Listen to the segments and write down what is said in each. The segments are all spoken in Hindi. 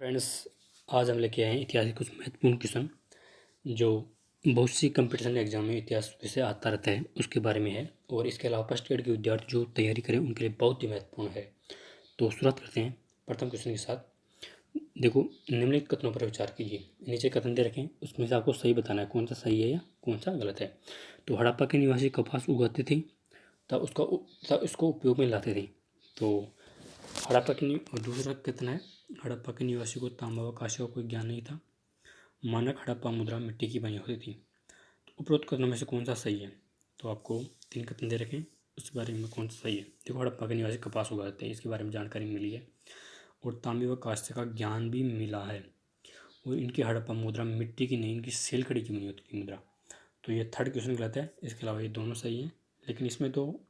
फ्रेंड्स, आज हम लेके आए हैं इतिहास के कुछ महत्वपूर्ण क्वेश्चन जो बहुत सी कंपटीशन एग्जाम में इतिहास विषय आता रहता है उसके बारे में है। और इसके अलावा फर्स्ट ग्रेड के विद्यार्थी जो तैयारी करें उनके लिए बहुत ही महत्वपूर्ण है। तो शुरुआत करते हैं प्रथम क्वेश्चन के साथ। देखो, निम्नलिखित कथनों पर विचार कीजिए। नीचे कथन दे रखें, उसमें से आपको सही बताना है कौन सा सही है या कौन सा गलत है। तो हड़प्पा के निवासी कपास उगाते थे तब इसको उपयोग में लाते थे। तो हड़प्पा के और दूसरा कथन है, हड़प्पा के निवासी को तांबा व कांस्य का कोई ज्ञान नहीं था। मानक हड़प्पा मुद्रा मिट्टी की बनी होती थी। तो उपरोक्त कथनों में से कौन सा सही है। तो आपको 3 कथन दे रखें, उस बारे में कौन सा सही है। देखो, हड़प्पा के निवासी कपास उगाते हैं, इसके बारे में जानकारी मिली है और तांबे व कांस्य का ज्ञान भी मिला है। और इनकी हड़प्पा मुद्रा मिट्टी की नहीं, इनकी सेलकड़ी की बनी होती थी मुद्रा। तो ये थर्ड क्वेश्चन गलत है। इसके अलावा ये दोनों सही हैं, लेकिन इसमें तो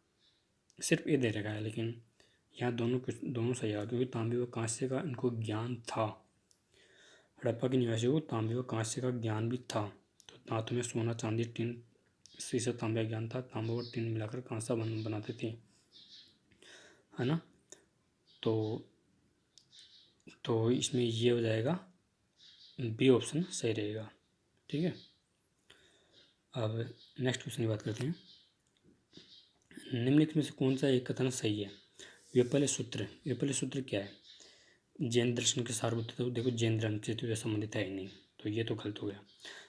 सिर्फ ये दे रखा है, लेकिन यहाँ दोनों सही है क्योंकि तांबे व कांस्य का इनको ज्ञान था। हड़प्पा के निवासियों को तांबे व कांस्य का ज्ञान भी था। तो धातु में सोना, चांदी, टिन, शीशा, तांबे का ज्ञान था। तांबा और टिन मिलाकर कांसा बनाते थे, है ना। तो इसमें ये हो जाएगा, बी ऑप्शन सही रहेगा। ठीक है, अब नेक्स्ट क्वेश्चन की बात करते हैं। निम्नलिखित में से कौन सा एक कथन सही है। विपल्य सूत्र क्या है। जैन दर्शन के सारभूत। तो देखो, जैन धर्म से तो संबंधित है ही नहीं, तो ये तो गलत हो गया।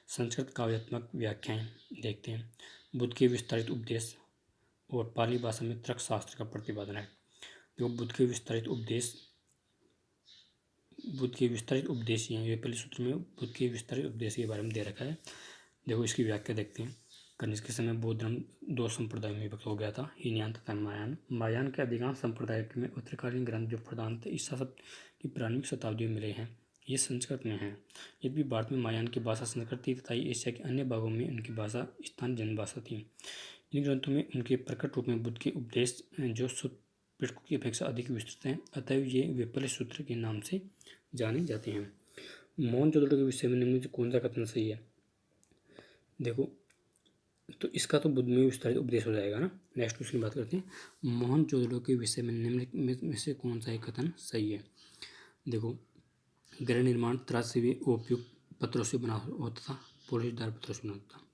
संस्कृत काव्यात्मक व्याख्याएं देखते हैं। बुद्ध के विस्तारित उपदेश और पाली भाषा में तर्कशास्त्र का प्रतिपादन है। देखो, बुद्ध के विस्तारित उपदेश ही हैं। ये पहले सूत्र में बुद्ध के विस्तारित उपदेश के बारे में दे रखा है। देखो, इसकी व्याख्या देखते हैं। कनिष्क के समय बौद्ध धर्म 2 संप्रदायों में विभक्त हो गया था, हीनयान तथा महायान के अधिकांश संप्रदाय में उत्तरकालीन ग्रंथ जो प्रधानतः ईसा की प्रारंभिक शताब्दी में मिले हैं, ये संस्कृत में हैं। यद्यपि भारत में महायान की भाषा संस्कृत थी तथा एशिया के अन्य भागों में उनकी भाषा स्थान जन भाषा थी। इन ग्रंथों में उनके प्रकट रूप में बुद्ध के उपदेश जो पिटकों की अपेक्षा अधिक विस्तृत हैं, अतएव ये विपल्य सूत्र के नाम से जाने जाते हैं। मोहनजोदड़ो के विषय में निम्न से कौन सा कथन सही है। देखो, तो इसका तो बुद्ध में विस्तारित उपदेश हो जाएगा ना। नेक्स्ट क्वेश्चन की बात करते हैं। मोहनजोदड़ो के विषय में निम्नलिखित में से कौन सा एक कथन सही है। देखो, गृह निर्माण त्रास से उपयुक्त पत्थरों से बना होता था, पॉलिशदार पत्थरों से बना होता था।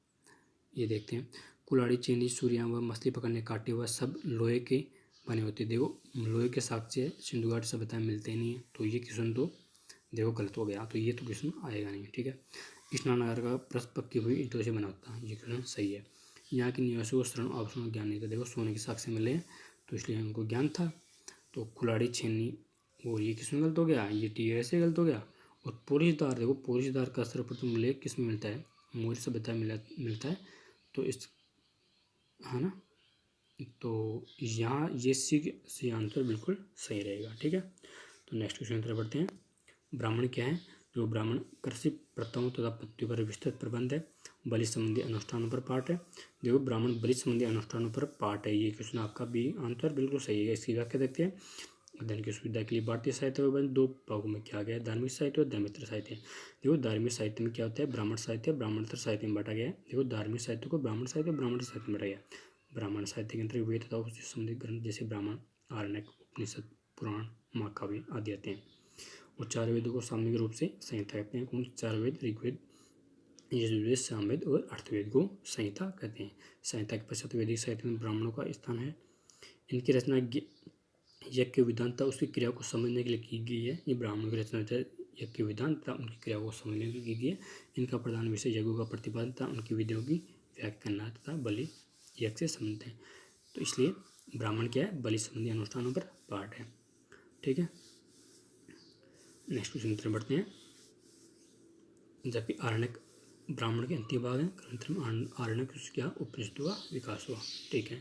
ये देखते हैं। कुल्हाड़ी, चेनी, सूर्या व मछली पकड़ने कांटे वह सब लोहे के बने होते। देखो, लोहे के साक्ष्य सिंधु घाटी सभ्यता में मिलते नहीं है, तो ये क्वेश्चन तो देखो गलत हो गया। तो ये तो क्वेश्चन आएगा नहीं। ठीक है। स्नानागार का प्रश्न पक्की हुई ईंटों से बना होता है, ये क्वेश्चन सही है। यहाँ के निवासियों को स्वर्ण आभूषण ज्ञान नहीं था। देखो, सोने के साक्ष्य मिले तो इसलिए उनको ज्ञान था। तो कुल्हाड़ी, छेनी, और ये क्वेश्चन गलत हो गया। ये टी ऐसे गलत हो गया। और पोलिशदार, देखो पोलिशदार का सर्वप्रथम उल्लेख किस में मिलता है, मौर्य सभ्यता में मिलता है। तो इस, है ना, तो यहाँ ये सी आंसर बिल्कुल सही रहेगा। ठीक है। तो नेक्स्ट क्वेश्चन की तरफ बढ़ते हैं। ब्राह्मण क्या है। जो ब्राह्मण कृषि प्रथाओं तथा पत्तियों पर विस्तृत प्रबंध है, बलि संबंधी अनुष्ठानों पर पाठ है। देखो, ब्राह्मण बलि संबंधी अनुष्ठानों पर पाठ है, ये क्वेश्चन आपका भी आंसर बिल्कुल सही है। इसकी व्याख्या देखते हैं। अध्ययन की सुविधा के लिए भारतीय साहित्य विभाजन 2 भागों में किया गया है, धार्मिक साहित्य और धर्मेतर साहित्य। देखो, धार्मिक साहित्य में क्या होता है, ब्राह्मण साहित्य, ब्राह्मणेतर साहित्य में बांटा गया है। देखो, धार्मिक साहित्य को ब्राह्मण साहित्य, ब्राह्मणेतर साहित्य में बांटा गया। ब्राह्मण साहित्य के अंतर्गत वेद तथा उससे संबंधित ग्रंथ जैसे ब्राह्मण, आरण्यक, उपनिषद, पुराण, महाकाव्य आदि आते हैं। और 4 वेदों को सामूहिक रूप से संहिता कहते हैं। कौन 4 वेद, ऋग्वेद, यजुर्वेद, सामवेद और अर्थवेद को संहिता कहते हैं। संहिता के पश्चात वैदिक साहित्य में ब्राह्मणों का स्थान है। इनकी रचना यज्ञ के विधान तथा उसकी क्रिया को समझने के लिए की गई है। ये ब्राह्मणों की रचना यज्ञ के विधान तथा उनकी क्रिया को समझने के लिए की गई है। इनका प्रधान विषय यज्ञों का प्रतिपादन तथा उनकी विधियों की व्याख्या करना तथा बलि यज्ञ से संबंधित है। तो इसलिए ब्राह्मण क्या है, बलि संबंधी अनुष्ठानों पर पाठ है। ठीक है। नेक्स्ट क्वेश्चन की तरफ बढ़ते हैं। जबकि आरण्यक ब्राह्मण के अंतिम भाग है, ग्रंथ में आरण्यक क्या उपनिषदों का विकास हुआ। ठीक है,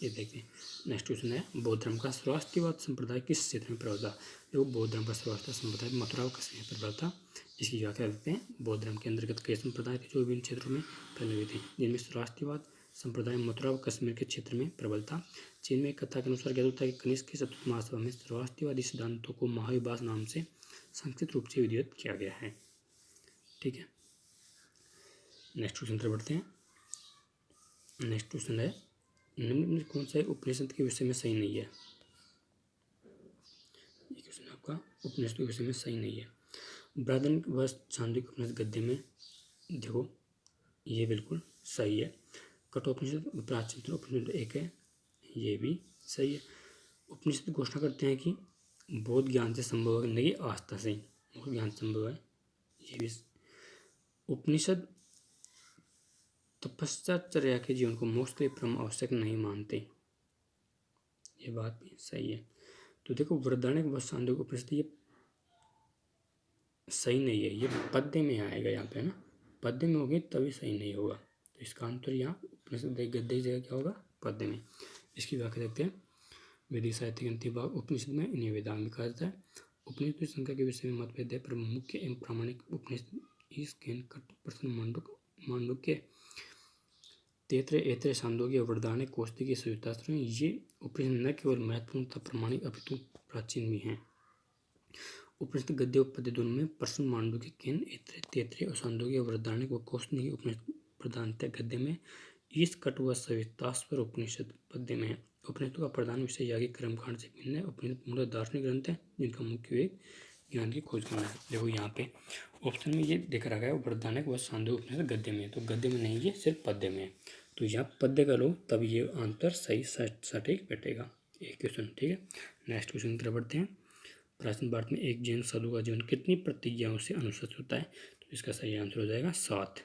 ये देखते हैं। नेक्स्ट क्वेश्चन है, बौद्ध धर्म का श्रवास्तिवाद संप्रदाय किस क्षेत्र में प्रबल था। देखो, बौद्ध धर्म का श्रवास्तिवाद संप्रदाय मथुरा व कश्मीर में प्रबल था। इसकी व्याख्या देखते हैं। बौद्ध धर्म के अंतर्गत कई संप्रदाय थे जो विभिन्न क्षेत्रों में फैले हुए थे, जिनमें श्रवास्तिवाद संप्रदाय मथुरा व कश्मीर के क्षेत्र में प्रबल था। चीन में एक कथा के अनुसार ज्ञात होता है कि कनिष्क की 7वीं महासभा में श्रवास्तिवादी सिद्धांतों को महाविभास नाम से संक्षिप्त रूप से विधिवत किया गया है। ठीक है। नेक्स्ट क्वेश्चन पर बढ़ते हैं। नेक्स्ट क्वेश्चन है, निम्न में कौन सा उपनिषद के विषय में सही नहीं है। ये क्वेश्चन आपका उपनिषद के विषय में सही नहीं है। बृहदारण्यक व छांदोग्य उपनिषद गद्य में देखो ये बिल्कुल सही है। कठोपनिषद प्राचीन उपनिषद एक है, ये भी सही है। उपनिषद घोषणा करते हैं कि बोध ज्ञान से संभव है, नहीं आस्था से बोध ज्ञान संभव है, ये भी। उपनिषद तपश्चर्या के जीवन को मोक्ष के लिए परम आवश्यक नहीं मानते, ये बात भी सही है। तो देखो बृहदारण्यक व छांदोग्य उपनिषद ये सही नहीं है, ये पद्य में आएगा यहाँ पे, है ना, पद्य में होगी तभी सही नहीं होगा। तो इसका आंसर यहाँ उपनिषद गद्य की जगह क्या होगा, पद्य में। इसकी व्याख्या देखते हैं। वैदिक साहित्य के अंतिम भाग उपनिषद में इन्हें वेदांग कहा जाता है। उपनिषद की संख्या के विषय में मतभेद है, पर मुख्य एवं प्रामाणिक उपनिषद ईश प्रश्न मांडुक्य तैत्तिरीय ऐत्रेय छांदोग्य और बृहदारण्यक कौशिकी संयुक्ताश्रम, ये उपनिषद न केवल महत्वपूर्ण तथा प्रामाणिक अपितु प्राचीन भी हैं। उपनिषद गद्य और पद्य दोनों में प्रश्न मांडुक्य केन तैत्तिरीय और छांदोग्य और बृहदारण्यक व कौशिकी उपनिषद प्रधानतः गद्य में, ईश कट व सवितास्वर उपनिषद पद्य में है। उपनिषदों का प्रधान विषय याज्ञिक कर्मकांड से भिन्न है। उपनिषद मूलतः दार्शनिक ग्रंथ है जिनका मुख्य वेग ज्ञान की खोज करना है। देखो यहाँ पे ऑप्शन में ये दिख रखा है बृहदारण्यक व छांदोग्य उपनिषद गद्य में, तो गद्य में नहीं, ये सिर्फ पद्य में है। तो यहाँ पद्य का लो तब ये आंसर सही सटीक बैठेगा, एक क्वेश्चन। ठीक है, नेक्स्ट क्वेश्चन की तरफ बढ़ते हैं। प्राचीन भारत में एक जैन साधु का जीवन कितनी प्रतिज्ञाओं से अनुशासित होता है, तो इसका सही आंसर हो जाएगा 7।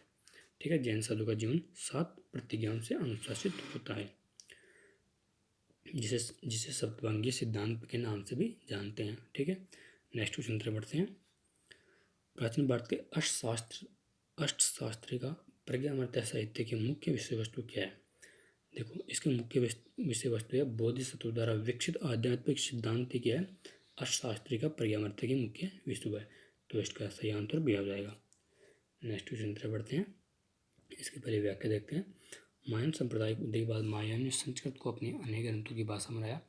ठीक है, जैन साधु का जीवन 7 प्रतिज्ञाओं से अनुशासित होता है, जिसे सप्तभंगी सिद्धांत के नाम से भी जानते हैं। ठीक है, नेक्स्ट क्वेश्चन तरफ बढ़ते हैं। प्राचीन भारत के अष्टशास्त्री का प्रज्ञामृत साहित्य की मुख्य विषय वस्तु क्या है। देखो इसकी मुख्य विषय वस्तु है बोधिसत्व द्वारा विकसित आध्यात्मिक सिद्धांत क्या है, अष्टशास्त्री का प्रज्ञामृत की मुख्य विषय है। तो इसका सही आंसर भी आ जाएगा। नेक्स्ट क्वेश्चन तरफ बढ़ते हैं। इसकी पहले व्याख्या देखते हैं। महायान सांप्रदायिक उदय के बाद महायान ने संस्कृत को अपने अनेक ग्रंथों की भाषा में लाया।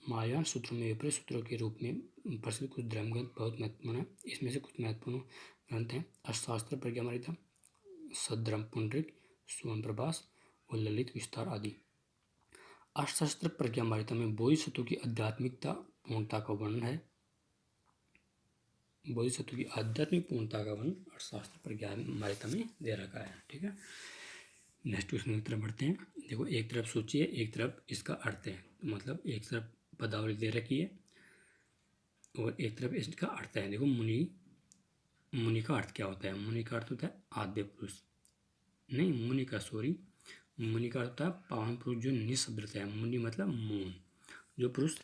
महायान सूत्रों में विपरीत सूत्रों के रूप में प्रसिद्ध कुछ धर्म ग्रंथ बहुत महत्वपूर्ण है। इसमें से कुछ महत्वपूर्ण ग्रंथ हैं अर्थशास्त्र, प्रज्ञामृत, सद्धर्म पुंडरीक, सुवन प्रभास और ललित विस्तार आदि। अर्थशास्त्र प्रज्ञामृत में बोधिसत्व की आध्यात्मिकता पूर्णता का वर्णन है। बोधिसत्व की आध्यात्मिक पूर्णता का वर्णन अर्थशास्त्र प्रज्ञामृत में दे रखा है। ठीक है, नेक्स्ट क्वेश्चन की तरफ बढ़ते हैं। देखो एक तरफ सूची है, एक तरफ इसका अर्थ है, मतलब एक तरफ पदावली दे रखी है और एक तरफ इसका अर्थ है। देखो मुनि का अर्थ क्या होता है, मुनि का अर्थ होता है आद्य पुरुष, नहीं मुनि का अर्थ होता है पावन पुरुष जो निशब्द है। मुनि मतलब मौन, जो पुरुष